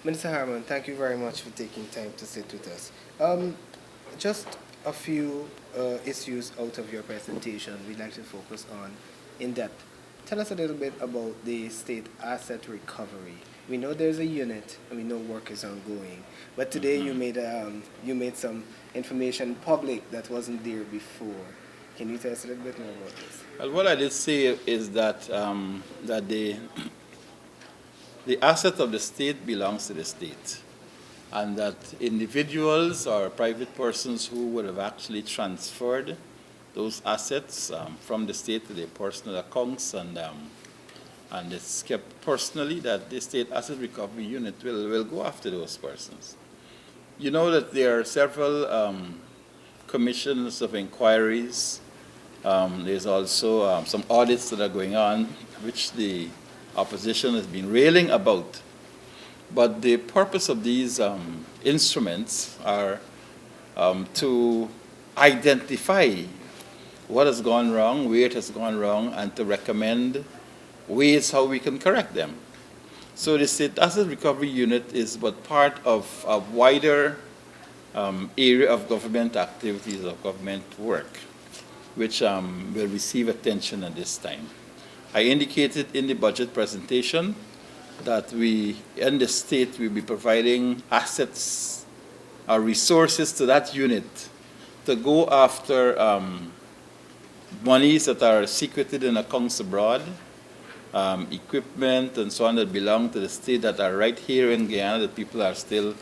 Minister Harmon, thank you very much for taking time to sit with us. Just a few issues out of your presentation we'd like to focus on in depth. Tell us a little bit about the state asset recovery. We know there's a unit and we know work is ongoing, but today you made some information public that wasn't there before. Can you tell us a little bit more about this? Well, what I did say is that that the asset of the state belongs to the state, and that individuals or private persons who would have actually transferred those assets from the state to their personal accounts and it's kept personally, that the state asset recovery unit will go after those persons. You know that there are several commissions of inquiries. There's also some audits that are going on, which the opposition has been railing about. But the purpose of these instruments are to identify what has gone wrong, where it has gone wrong, and to recommend ways how we can correct them. So the State Asset Recovery Unit is but part of a wider area of government activities, of government work, which will receive attention at this time. I indicated in the budget presentation that we, in the state, will be providing assets or resources to that unit to go after monies that are secreted in accounts abroad, equipment and so on that belong to the state that are right here in Guyana that people are still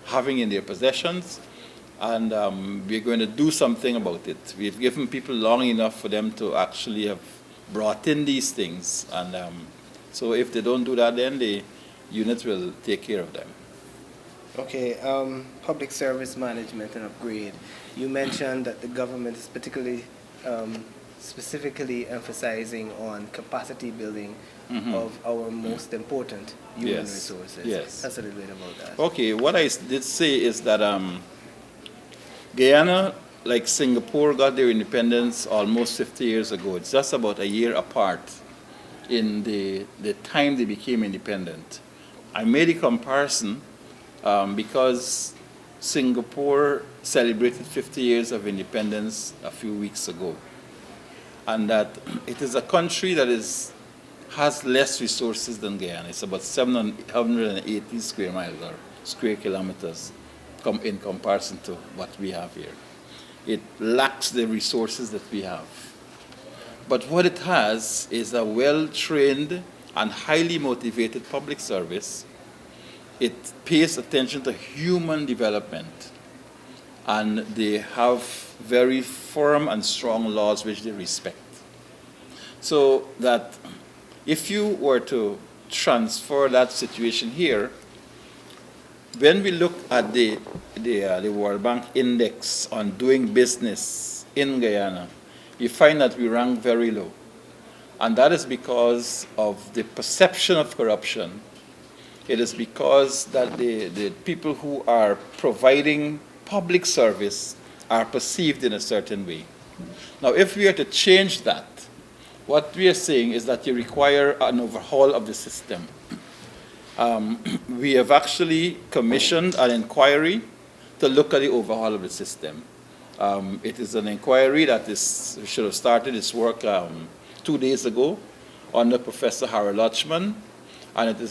having in their possessions. And we're going to do something about it. We've given people long enough for them to actually have brought in these things. And so if they don't do that, then the unit will take care of them. Okay, public service management and upgrade. You mentioned that the government is particularly specifically emphasizing on capacity building of our most important human resources. Yes. That's a little bit about that. Okay, what I did say is that Guyana, like Singapore, got their independence almost 50 years ago. It's just about a year apart in the time they became independent. I made a comparison because Singapore celebrated 50 years of independence a few weeks ago, and that it is a country that has less resources than Guyana. It's about 780 square miles or square kilometers in comparison to what we have here. It lacks the resources that we have. But what it has is a well-trained and highly motivated public service. It pays attention to human development, and they have very firm and strong laws which they respect. So that if you were to transfer that situation here, when we look at the World Bank index on doing business in Guyana, you find that we rank very low. And that is because of the perception of corruption. It is because that the people who are providing public service are perceived in a certain way. Now, if we are to change that, what we are saying is that you require an overhaul of the system. We have actually commissioned an inquiry to look at the overhaul of the system. It is an inquiry that should have started its work 2 days ago under Professor Harold Lachman, and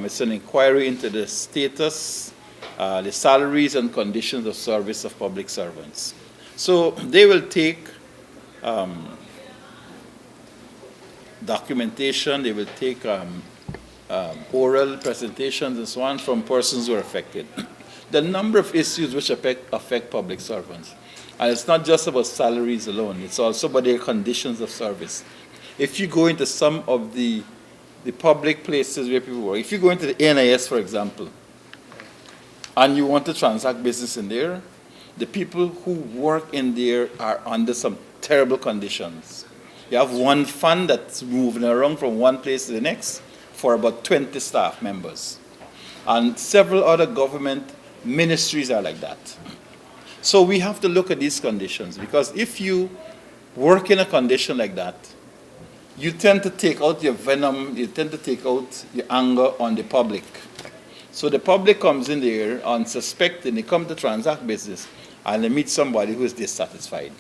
it's an inquiry into the status, the salaries and conditions of service of public servants. So they will take documentation, they will take oral presentations and so on from persons who are affected. The number of issues which affect public servants. And it's not just about salaries alone, it's also about their conditions of service. If you go into some of the public places where people work, if you go into the NIS, for example, and you want to transact business in there, the people who work in there are under some terrible conditions. You have one fund that's moving around from one place to the next for about 20 staff members. And several other government ministries are like that. So we have to look at these conditions, because if you work in a condition like that, you tend to take out your venom, you tend to take out your anger on the public. So the public comes in there unsuspecting, they come to transact business, and they meet somebody who is dissatisfied.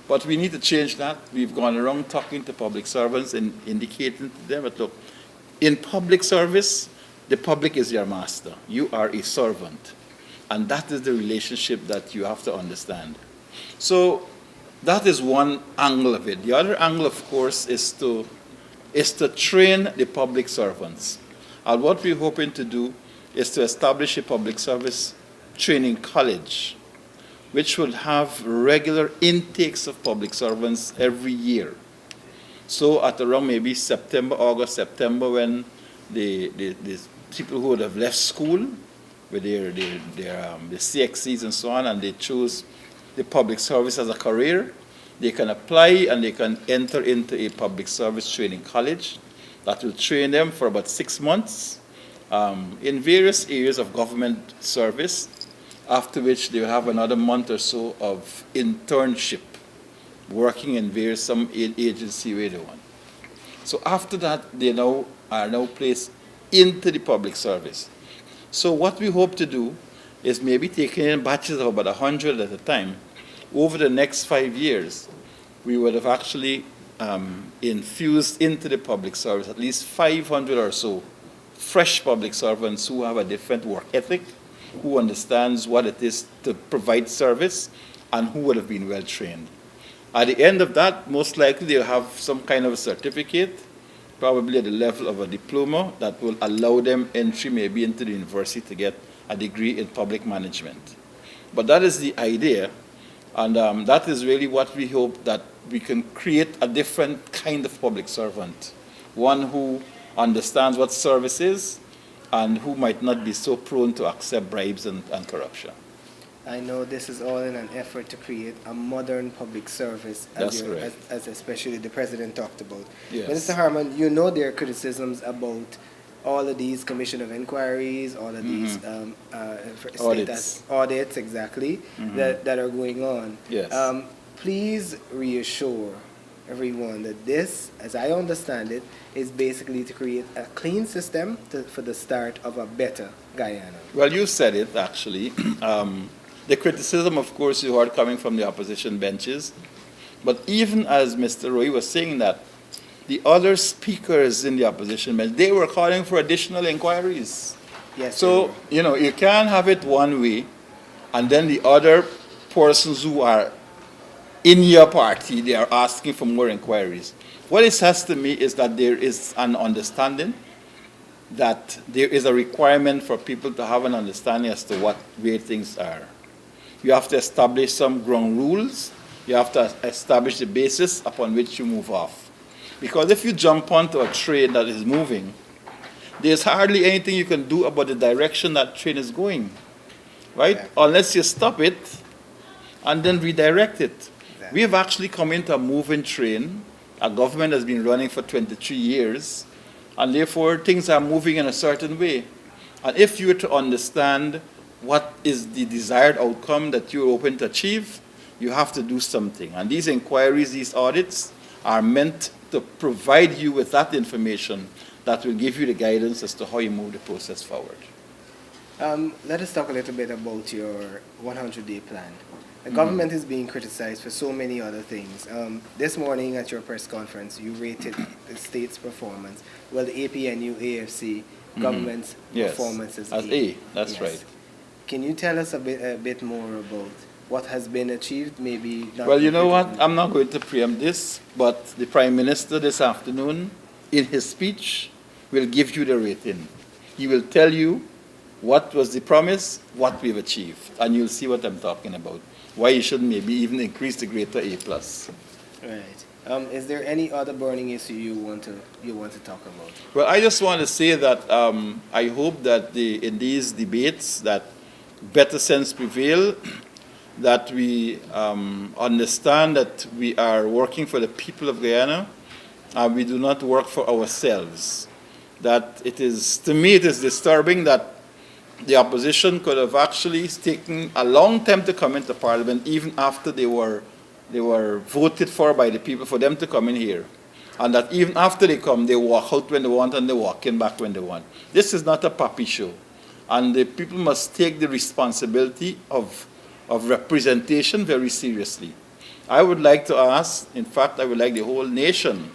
But we need to change that. We've gone around talking to public servants and indicating to them that, look, in public service, the public is your master. You are a servant. And that is the relationship that you have to understand. So that is one angle of it. The other angle, of course, is to train the public servants. And what we're hoping to do is to establish a public service training college, which will have regular intakes of public servants every year. So at around maybe August, September, when the people who would have left school with their CXCs and so on, and they choose the public service as a career, they can apply and they can enter into a public service training college that will train them for about 6 months in various areas of government service, after which they will have another month or so of internship, working in some agency where they want. So after that, they are now placed into the public service. So what we hope to do is maybe taking in batches of about 100 at a time. Over the next 5 years, we would have actually infused into the public service at least 500 or so fresh public servants who have a different work ethic, who understands what it is to provide service, and who would have been well trained. At the end of that, most likely they'll have some kind of a certificate, probably at the level of a diploma, that will allow them entry maybe into the university to get a degree in public management. But that is the idea, and that is really what we hope, that we can create a different kind of public servant, one who understands what service is and who might not be so prone to accept bribes and corruption. I know this is all in an effort to create a modern public service, as especially the President talked about. Yes. Minister Harmon, you know there are criticisms about all of these commission of inquiries, all of these audits, exactly, that are going on. Yes. Please reassure everyone that this, as I understand it, is basically to create a clean system for the start of a better Guyana. Well, you said it, actually. The criticism, of course, you heard coming from the opposition benches. But even as Mr. Roy was saying that, the other speakers in the opposition bench, they were calling for additional inquiries. Yes. So, you can't have it one way, and then the other persons who are in your party, they are asking for more inquiries. What it says to me is that there is an understanding that there is a requirement for people to have an understanding as to where things are. You have to establish some ground rules. You have to establish the basis upon which you move off. Because if you jump onto a train that is moving, there's hardly anything you can do about the direction that train is going, right? Exactly. Unless you stop it and then redirect it. Exactly. We have actually come into a moving train. Our government has been running for 23 years, and therefore things are moving in a certain way. And if you were to understand what is the desired outcome that you're hoping to achieve, you have to do something. And these inquiries, these audits, are meant to provide you with that information that will give you the guidance as to how you move the process forward. Let us talk a little bit about your 100-day plan. The government is being criticized for so many other things. This morning at your press conference, you rated the state's performance. Well, the APNU, AFC, government's performance is as A. That's right. Can you tell us a bit more about what has been achieved, maybe? Well, you know what? I'm not going to preempt this, but the Prime Minister this afternoon, in his speech, will give you the rating. He will tell you what was the promise, what we've achieved, and you'll see what I'm talking about. Why you should maybe even increase the greater A+. Right. Is there any other burning issue you want to talk about? Well, I just want to say that I hope that in these debates that better sense prevail, that we understand that we are working for the people of Guyana, and we do not work for ourselves. That to me, it is disturbing that the opposition could have actually taken a long time to come into Parliament, even after they were voted for by the people for them to come in here. And that even after they come, they walk out when they want and they walk in back when they want. This is not a puppy show. And the people must take the responsibility of representation very seriously. I would like to ask, in fact, I would like the whole nation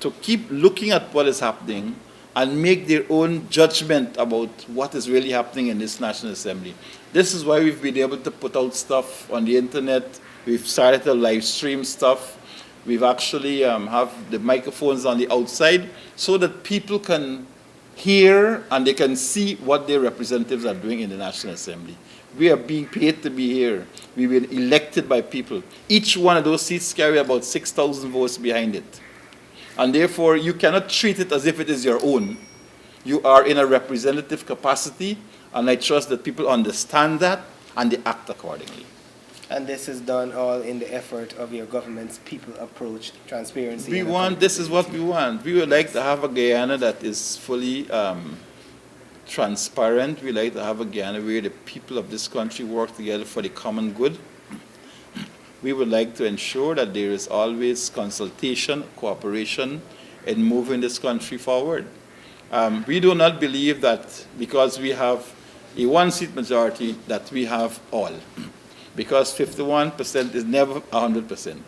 to keep looking at what is happening and make their own judgment about what is really happening in this National Assembly. This is why we've been able to put out stuff on the internet. We've started to live stream stuff. We've actually have the microphones on the outside so that people can hear and they can see what their representatives are doing in the National Assembly. We are being paid to be here. We were elected by people. Each one of those seats carry about 6,000 votes behind it. And therefore, you cannot treat it as if it is your own. You are in a representative capacity, and I trust that people understand that and they act accordingly. And this is done all in the effort of your government's people approach, transparency. This is what we want. We would like to have a Guyana that is fully transparent. We like to have a Guyana where the people of this country work together for the common good. We would like to ensure that there is always consultation, cooperation in moving this country forward. We do not believe that because we have a one-seat majority that we have all. Because 51% is never 100%.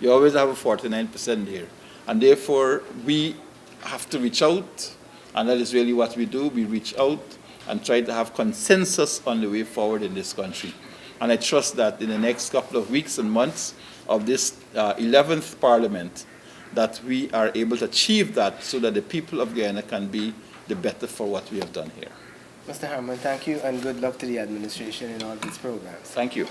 You always have a 49% here. And therefore, we have to reach out, and that is really what we do. We reach out and try to have consensus on the way forward in this country. And I trust that in the next couple of weeks and months of this 11th Parliament, that we are able to achieve that so that the people of Guyana can be the better for what we have done here. Mr. Harmon, thank you, and good luck to the administration in all these programs. Thank you.